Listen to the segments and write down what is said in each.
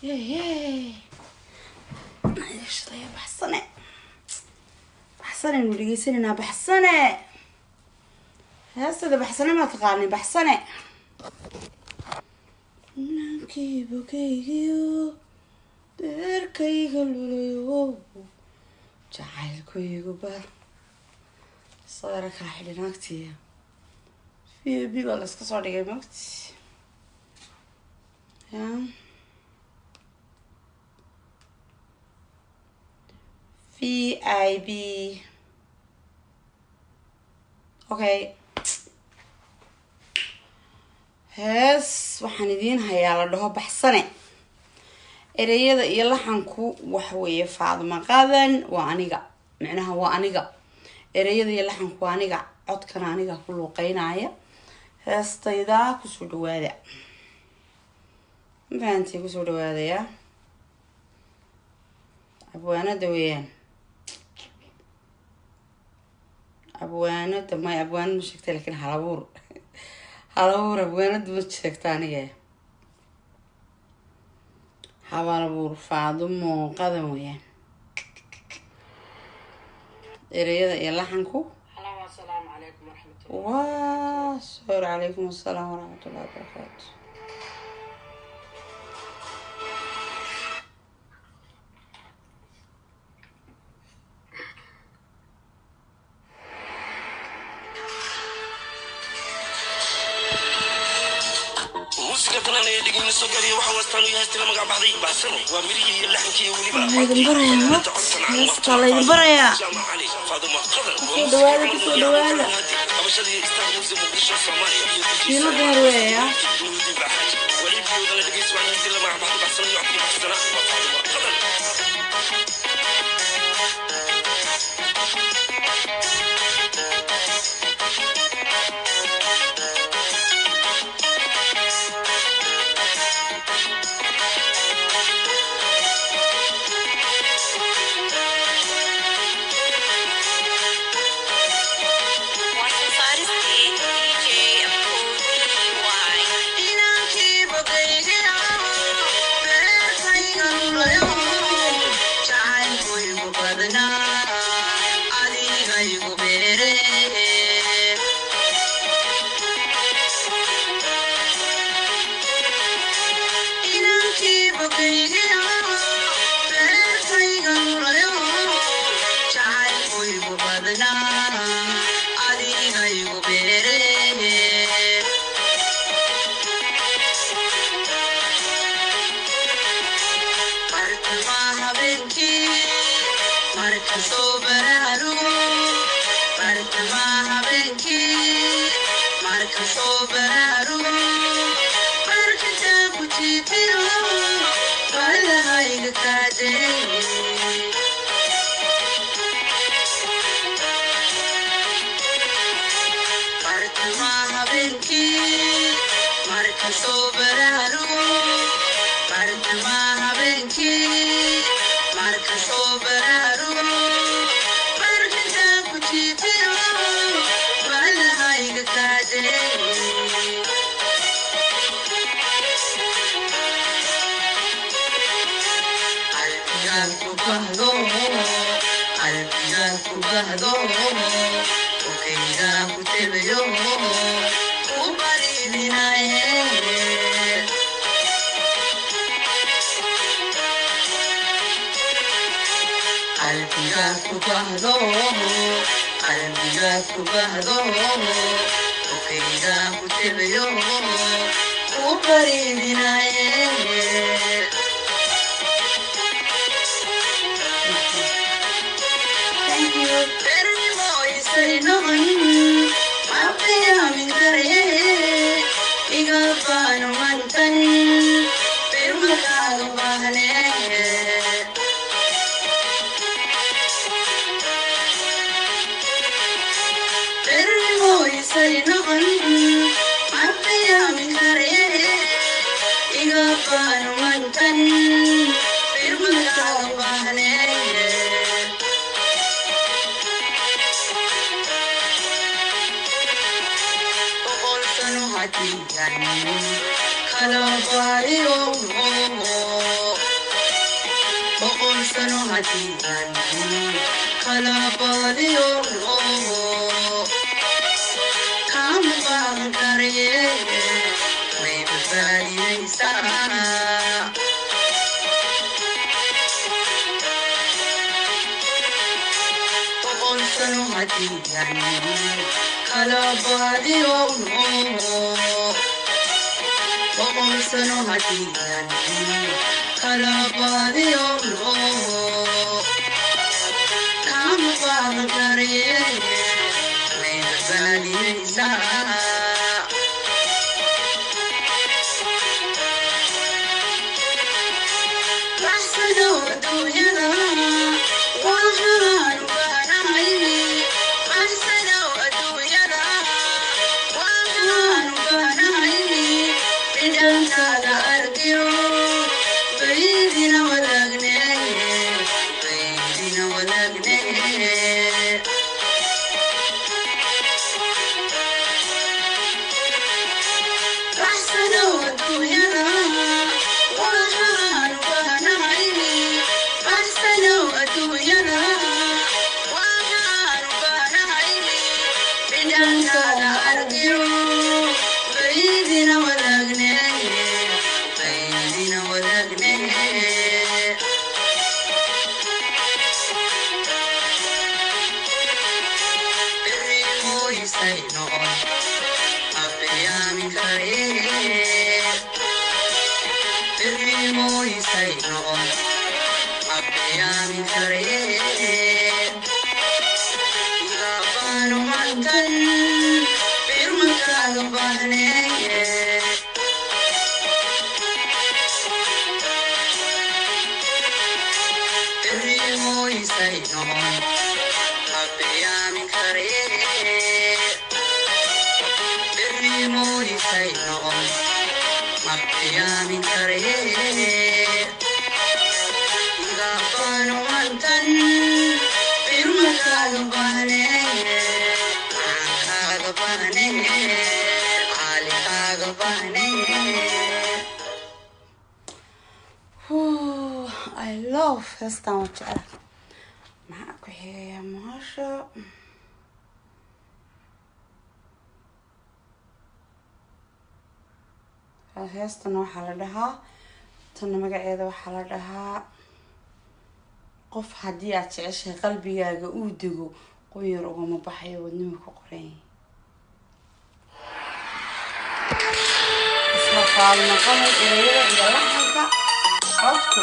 ياه ايش طيب بحصنة بحصنة ولقي سننا بحصنة هسه بحصنة ما تقاني بحصنة نكي بكيو بركي قلوليو جعلكو يقبل صارك راح لناكتي في بي ولا اسكسر دقي مكتي يا في اي بي اوكي هاس waxaan idin hayaa la dhaho baxsane ereyada iyo laxanku wax weeye faadma qadan waa aniga macnaha waa aniga ereyada iyo laxanku waa aniga codkan aniga ku luqeynaya heestayda ku soo dhawaada maanta ku soo dhawaadaya abwaanada weeyaan abwaanada ma abwaan ma sheegtay laakiin halabuur halabuur abwaanada ma sheegtay aniga halabuur faadumo qadan weeyaan ereyada iyo laxanku السلام عليكم ورحمة الله وعليكم السلام ورحمة الله وبركاته موسيقى أنا يدق من السكري وحوستان ويهستي لما قاعد بعضي بعسله ومريه اللحن كي وليبا الله يدبرها فاطمة قدر دوالة أبشري استخدم زي مقدشة الصومالية شيلو دهروية ولي بيوضا لدقي سواء يهستي لما قاعد بعضي بعسله يعطي بعسنا فاطمة قدر Kalabari oh sano hadiyan kala badiyo kama badan kare way badbaadinaysaa boqol sano hadiyan kala badiyo boqol sano hadiyan kala badiyo kama badan kare way badbaadinaysaa I love heestan waan jeclahay maxaa ku xigaya maasha heestan waxaa la dhahaa tan magaceeda waxaa la dhahaa qof haddii aad jeceshahay qalbigaaga uu dego qoyar ugama baxayo wadnuhu ku qoran isla qaadna qalad ereyada iyo laxanka codku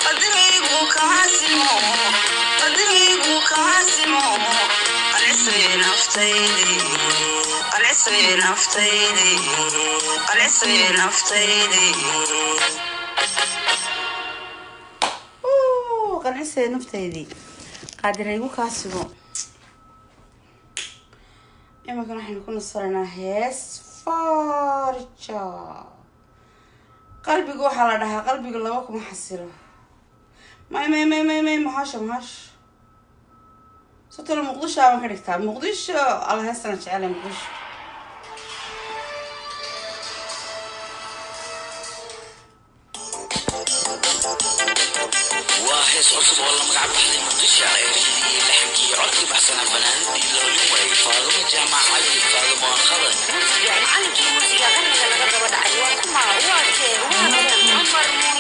Adrigo Casimo نفتيدي قلعسي نفتيدي قلعسي نفتيدي قلعسي نفتيدي قادر يقول كاسبو إما كنا حين نكون صرنا هيس فارجة قلبي جوه على ده قلبي جل واكم حسيره ما محاش صوت المقدش ما كان يكتب مقدش على هالسنة شعله مقدش واحد عصب والله مقعد بحلي مقدش على اللي لحكي عرضي بحسن الفنان دي لو يوم فاضل جامعة علي فاضل مؤخرا يعني عندي موسيقى غني لما قبل ودعي وكما واجه وعمر